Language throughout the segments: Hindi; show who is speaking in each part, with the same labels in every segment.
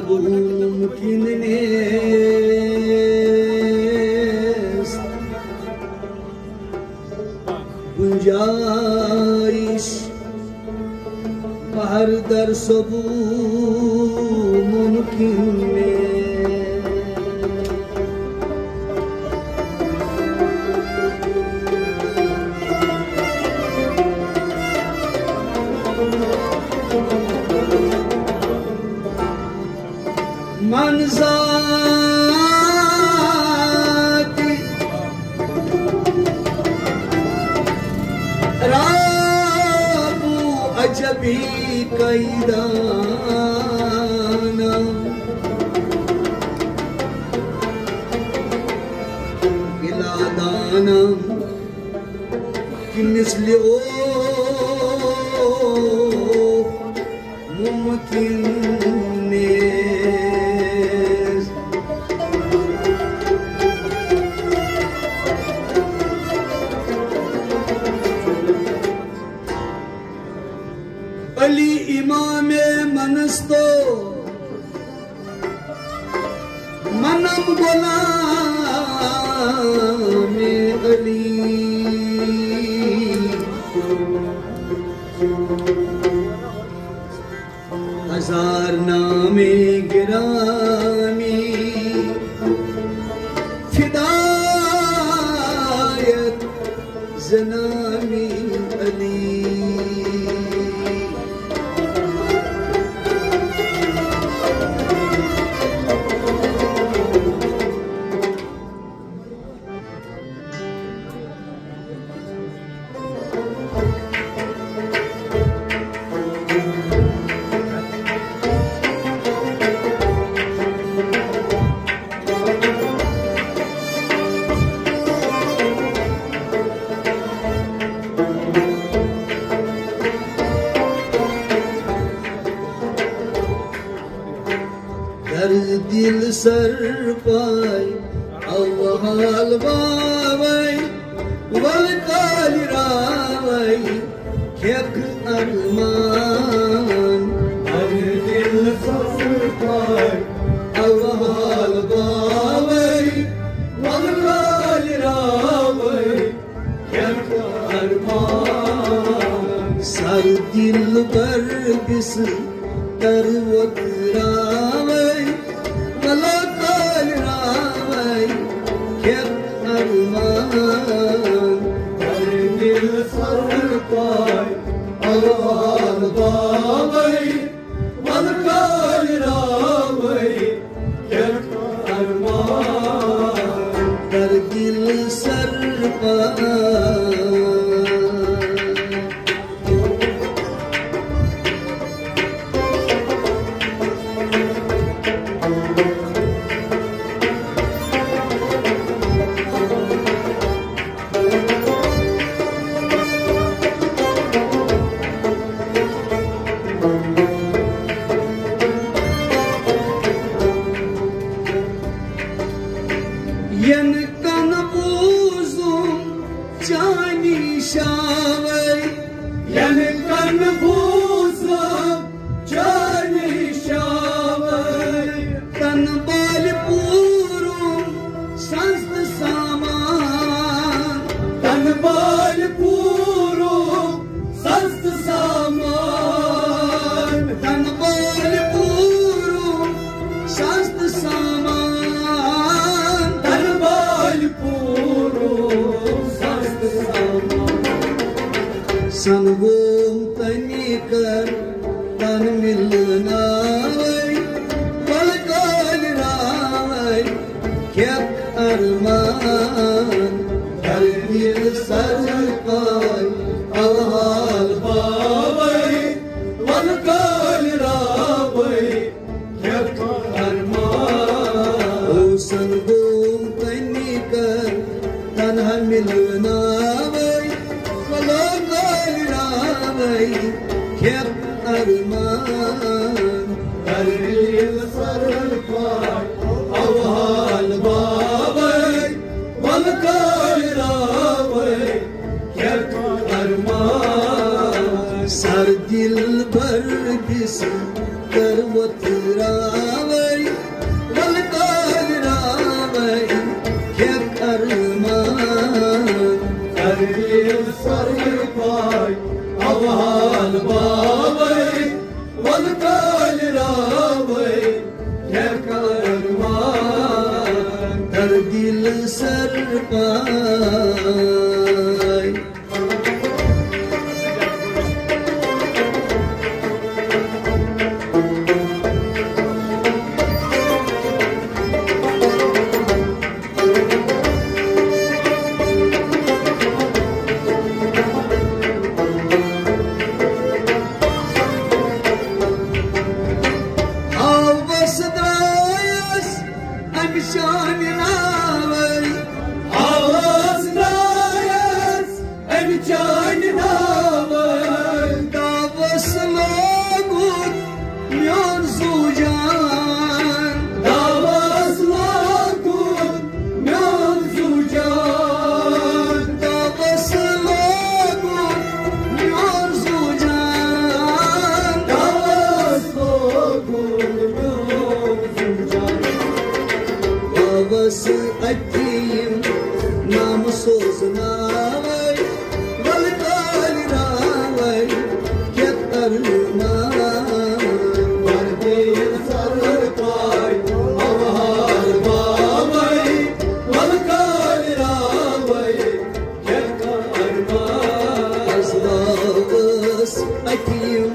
Speaker 1: मुमकिन नेस्त गुंजाइश हर दर सबू मुमकिन मनजाती राबू अजबी कैदाना इलादाना कि मिसले ओ मुमकिन अली इमाम मनस्तो मनम गुलाम अली हजार नामे गिरामी फिदायत जनामी अली दिल सर पाई अवहाल बावई वल काल रावई खेक अरमान हर दिल सर पाई अवहाल बावई वल काल रावई खेक अरमान सर दिल पर बिस तरवत रावई वला काल रावई खेक अरमान हर दिल सर पाई अवहाल बावई वल काल रावई खेक अरमान हर दिल सर पाई yen kan buzum cani şavay yen kan buzum cani şavay tan bal purum sanst saman tan bal purum sanst saman tan bal purum sanst saman संगोम तनिकर तन मिलनावई वल काल रावई खेक अरमान हर दिल सर पाई अवहाल बावई वल काल रावई खेक अरमान ओ संगोम तनिकर तन मिलनावई वल खेक अरमान हर दिल सर पाई अवहाल बावई वल काल रावई खेक अरमान सर दिल भर बिस करवत रावई दिल सर पाय बस अखियम नाम सोचनावै वलकाल रावै क्या करना वर्दे सर पाय अवहार बावै वलकाल रावै क्या करना बस अखियम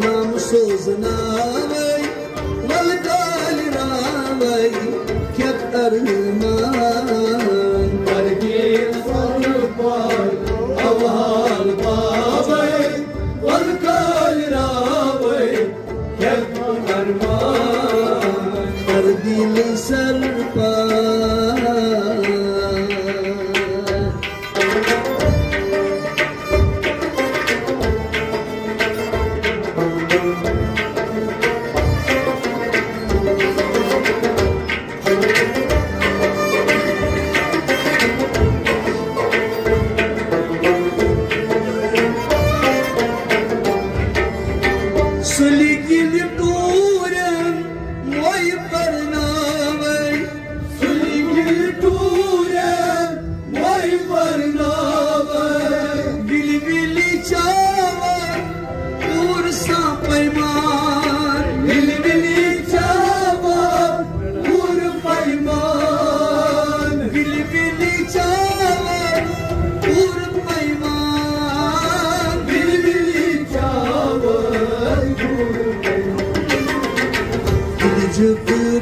Speaker 1: नाम सोचनावै वलकाल रावै अरमान करगिल सर पाय अवहाल बावै वलकाल रावै क्या अरमान करगिल सर पाय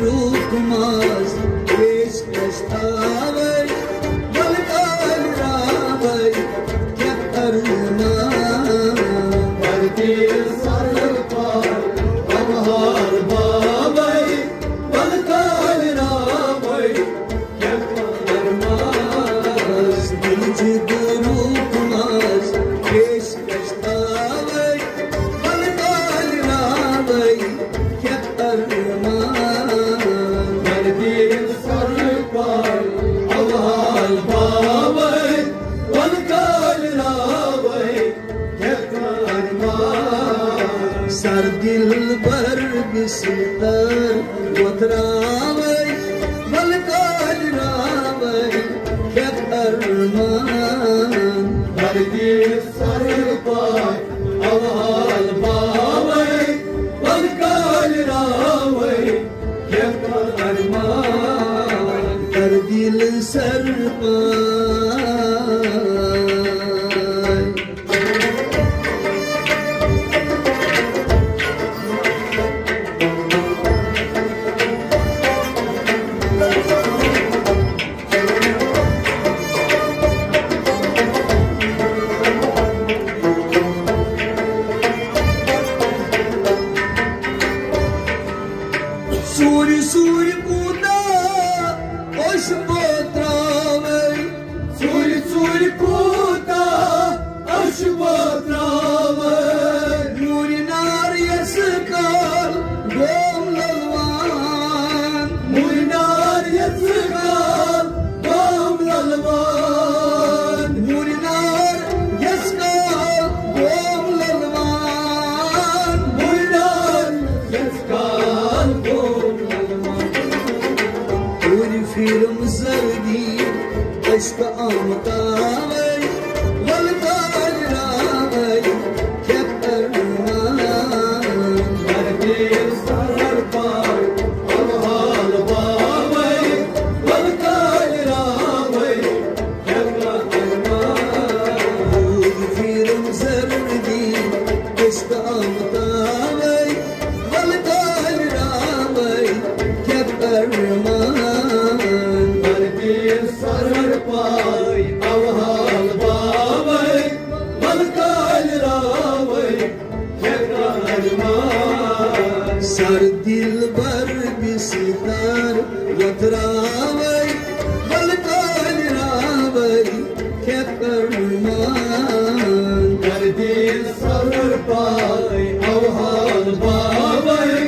Speaker 1: रूपमास पेश कष्टावै वलकाल रावै क्या करना करगिल सर पाय अवहार बावै वलकाल रावै क्या करना रूपमास पेश कष्टावै वलकाल रावै क्या करना सर दिल पर बिस्तर वतरावै वलकाल रावै क्या अरमान करगिल सर पाय अवहाल बावै वलकाल रावै क्या अरमान करगिल सर पाय सूर्य सूर्य पूता ओश पोत्रावै सूर्य सूर्य पूता ओश पोत्रावै मूर्य नार यस काल गोम ललवान मूर्य नार यस काल गोम ललवान मूर्य नार यस काल गोम ललवान मूर्य नार यस काल फिरम सर्दी अश्क आमतावै वलकाल रावै क्या करना करगिल सर पाय अवहाल बावै वलकाल करमान
Speaker 2: दिल सर पाई अवहाल बावै मलकाल रावै करमान
Speaker 1: सर दिल बर बिसदार वतरावै मलकाल रावै करमान
Speaker 2: दिल सर पाई अवहाल बावै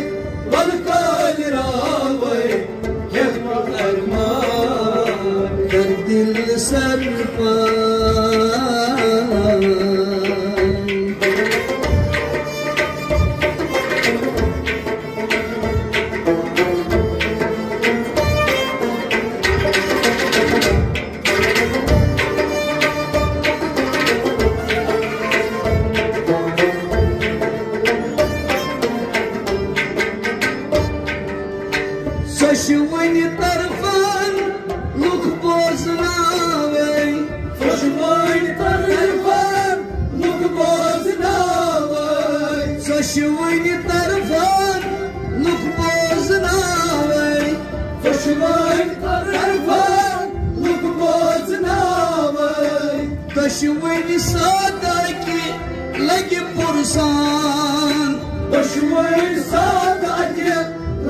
Speaker 2: मलकाल रावै
Speaker 1: कर दिल sir Sashwani tarfan luk boznawe
Speaker 2: Sashwani tarfan luk boznawe
Speaker 1: Sashwani tarfan luk boznawe
Speaker 2: Sashwani tarfan luk boznawe
Speaker 1: Sashwani sadaki lagi pursan
Speaker 2: Sashwani sadaki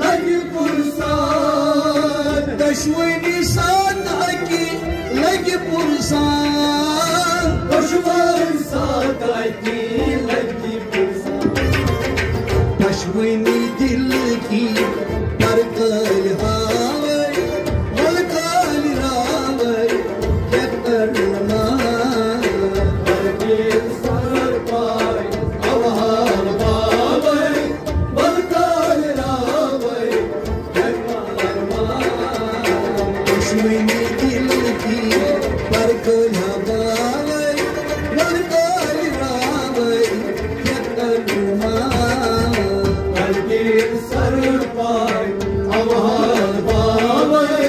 Speaker 2: lagi pursan
Speaker 1: Dashwani sadaki lagi pursan
Speaker 2: Dashwani sadaki lagi pursan
Speaker 1: Dashwani dil ki parkal havai malkal ravai kya karna
Speaker 2: दिल सर पाई अवहाल बावै मलकाल रावै
Speaker 1: Dashwani dil ki parkal havai malkal ravai kya karna
Speaker 2: दिल सर पाई अवहाल बावै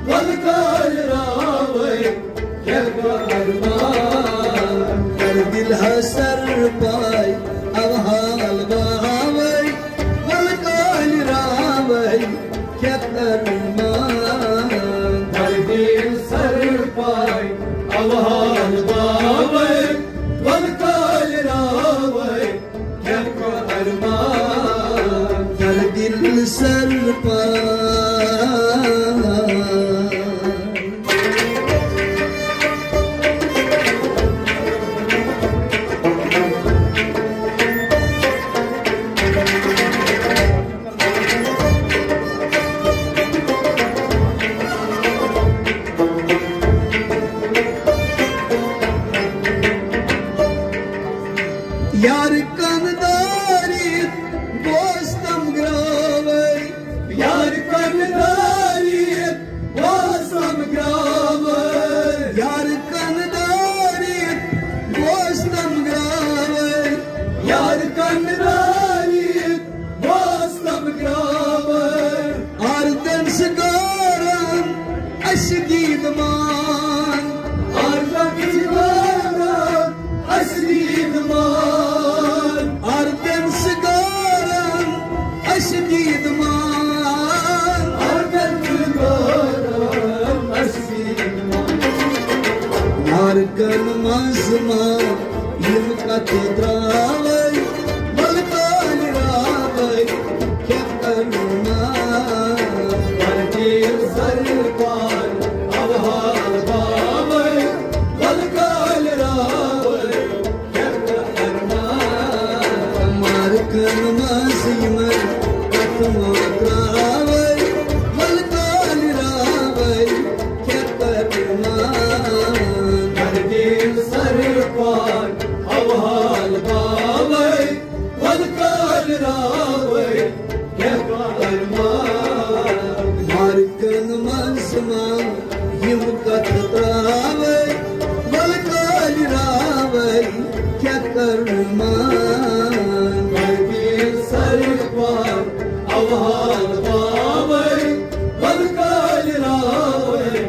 Speaker 2: मलकाल रावै
Speaker 1: दिल हसर पाई अब हाल बावै मलकाल रावै क्या करमान
Speaker 2: दिल सर पाई अवहाल बावै मलकाल रावै
Speaker 1: कर दिल सर पाई यार कनदारी बोस्तम ग्रावै
Speaker 2: यार कनदारी बोस्तम ग्रावै
Speaker 1: यार कनदारी बोस्तम ग्रावै
Speaker 2: यार कनदारी बोस्तम ग्रावै
Speaker 1: आर्दन सगारन अशदीद मान
Speaker 2: आर्दन सगारन अशदीद मान
Speaker 1: आर्दन सगारन अशदीद मान
Speaker 2: आर्दन सगारन अशदीद मान
Speaker 1: नारकन मजमा यम कत द्रावै मलकाल रावै क्या करना
Speaker 2: दिल सर पाई अवहाल बावै मलकाल रावै
Speaker 1: मारकन मजमा कत द्रावै मलकाल रावै क्या करना
Speaker 2: दिल सर पाई अवहाल बावै मलकाल रावै
Speaker 1: मारकन मजमा यम कत द्रावै मलकाल रावै क्या करना
Speaker 2: दिल सर पाई अवहाल बावै मलकाल रावै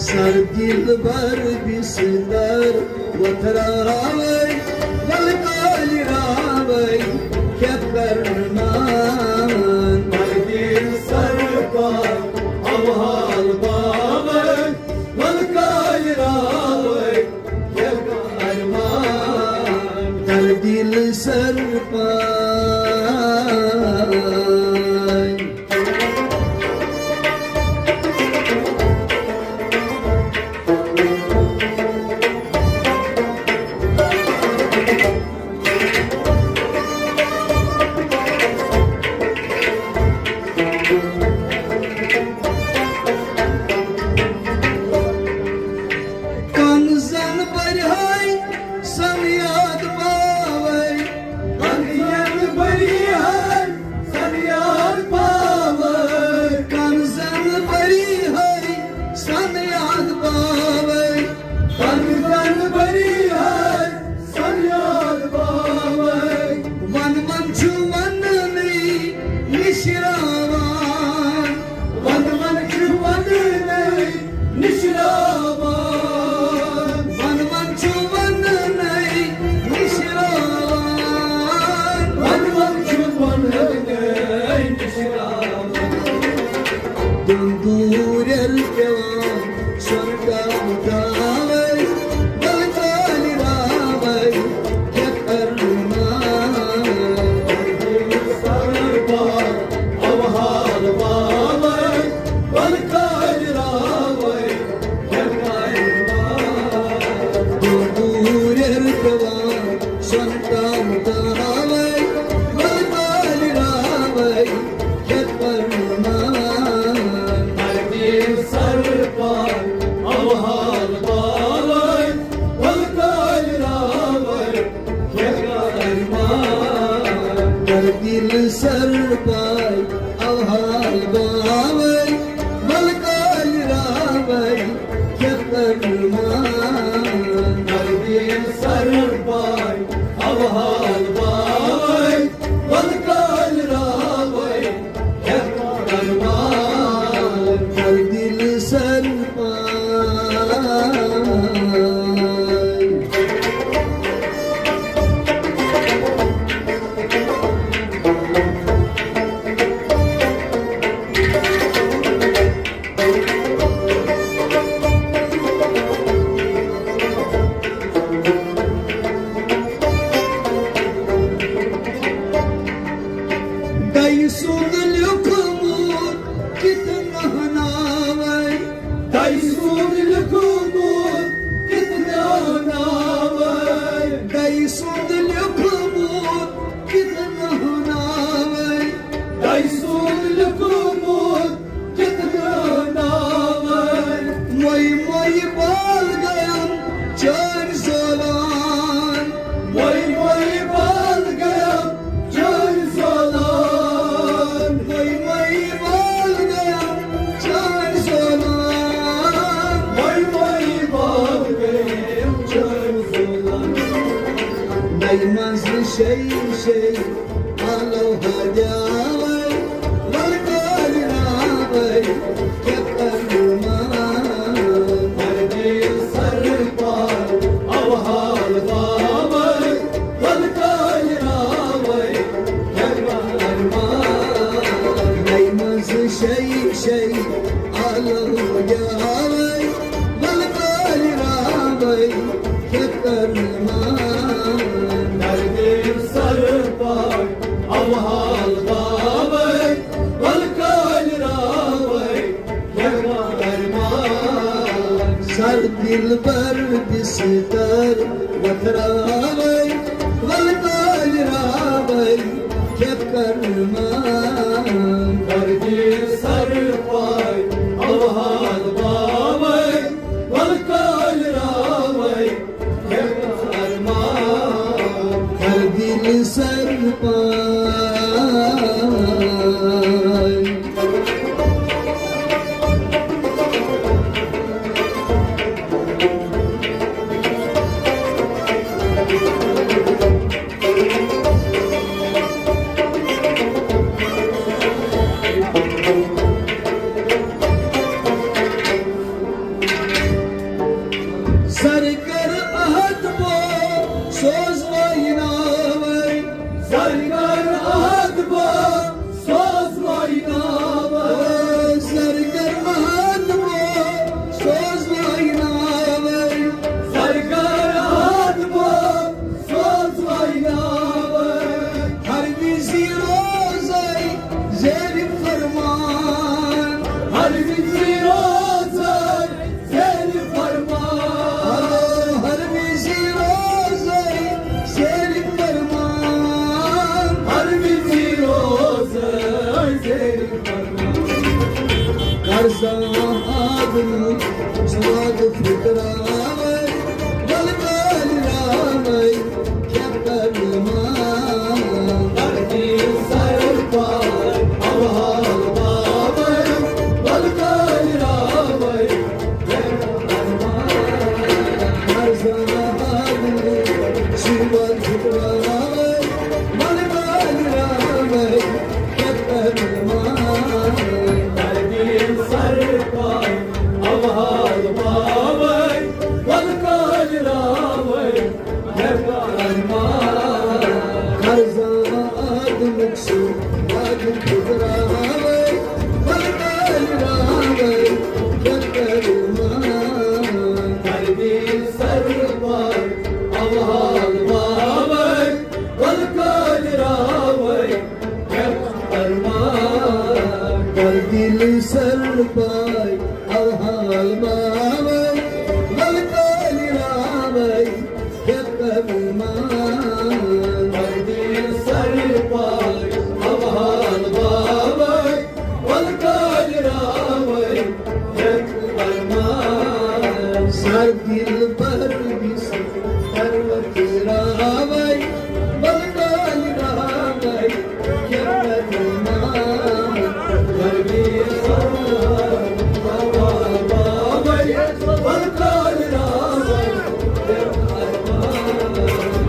Speaker 1: सर दिल बर बिसदर वथरावै मलकाल रावै क्या करना निशरावान
Speaker 2: वन वन छु वन नहीं निशरावान
Speaker 1: वन वन छु वन नहीं निशरावान
Speaker 2: वन वन छु वन नहीं निशरावान
Speaker 1: दूरल पेवान स्वर्गा मुदावै बलकाली रावै क्या करना
Speaker 2: सरपार अवहाल बावै बलकाल रावै क्या करना
Speaker 1: दूरल पेवान स्वर्गा मुदावै बलकाली रावै क्या करना
Speaker 2: सरपार अवहाल बावै बलकाल रावै क्या करना
Speaker 1: कर दिल सर पाय अवहाल बावै बलकाल रावै क्या करना
Speaker 2: सरपार अवहाल बावै बलकाल रावै क्या करना
Speaker 1: कर दिल सर पाय दई सुंद लुकमूर कितना हनावै
Speaker 2: दई सूद लुकमूर कितना नावै
Speaker 1: दई सुंद लुकमूर कितना हनावै
Speaker 2: दई सूद लुकमूर कितना नावै
Speaker 1: मोई मोई बाल गयम चार सोलान
Speaker 2: वही वही बाल गया चार सोलान
Speaker 1: मोई मोई बाल गयम चार सोलान
Speaker 2: वही वही बाल गया चार सोलान
Speaker 1: नई मंजिल शई आलो हजावै बलकाल रावै क्या करना
Speaker 2: सरपार अवहाल बावै बलकाल रावै क्या करना
Speaker 1: नई मंजिल शई आलो हजावै बलकाल रावै क्या करना
Speaker 2: सरपार अवहाल बावै बलकाल रावै क्या करना
Speaker 1: सर दिल पर बिस्तर बतरावै बलकाल रावै क्या करना
Speaker 2: सरपार अवहाल बावै बलकाल रावै क्या करना
Speaker 1: कर दिल सर पाय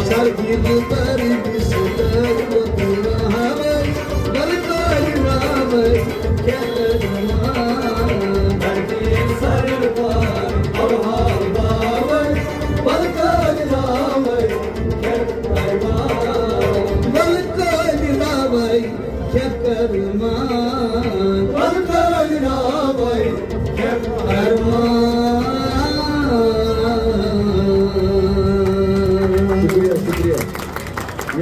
Speaker 1: Sargil